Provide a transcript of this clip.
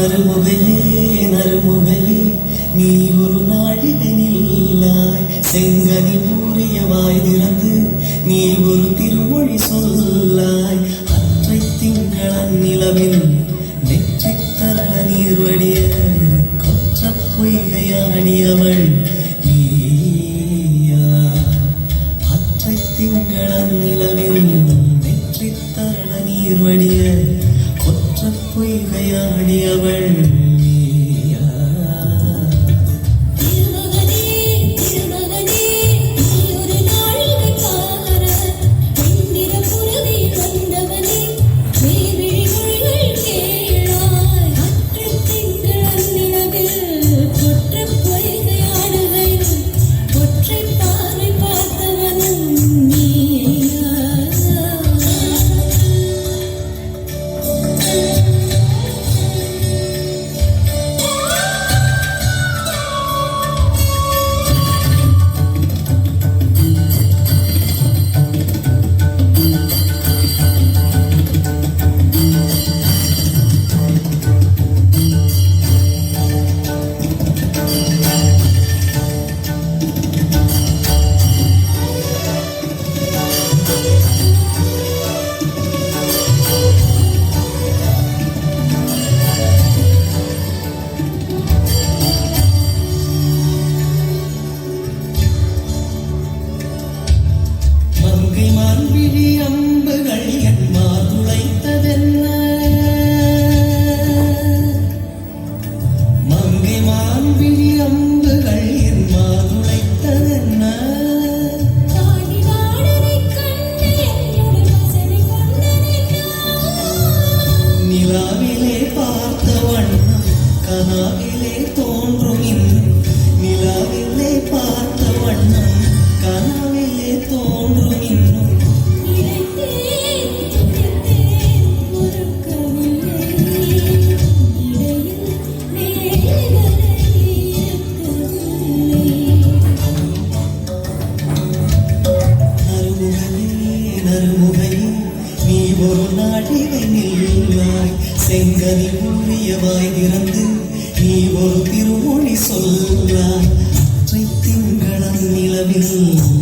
நறுமுகையே நறுமுகையே நீ ஒரு நாழிகை நில்லாய் செங்கனி ஊறிய வாய் திறந்து நீ ஒரு திருமொழி சொல்லாய் அற்றை திங்களன் நிலவில் நெற்றி தரள நீர் வடிய கொற்ற பொய்கையாடியவள் நீயா அற்றை திங்களன் நிலவில் நெற்றி தரள நீர் வடிய கொற்ற பொய்கையாடியவள் கனாவிலே தோன்றும் நிலாவிலே பார்த்த வண்ணம் கனாவிலே தோன்றும் இன்னும் நறுமுகையே நீ ஒரு நாழிகை நில்லாய் செங்கனி ஊறிய வாய் திறந்து நீ ஒரு திருமொழி சொல்லாய் திங்களம் நிலவில்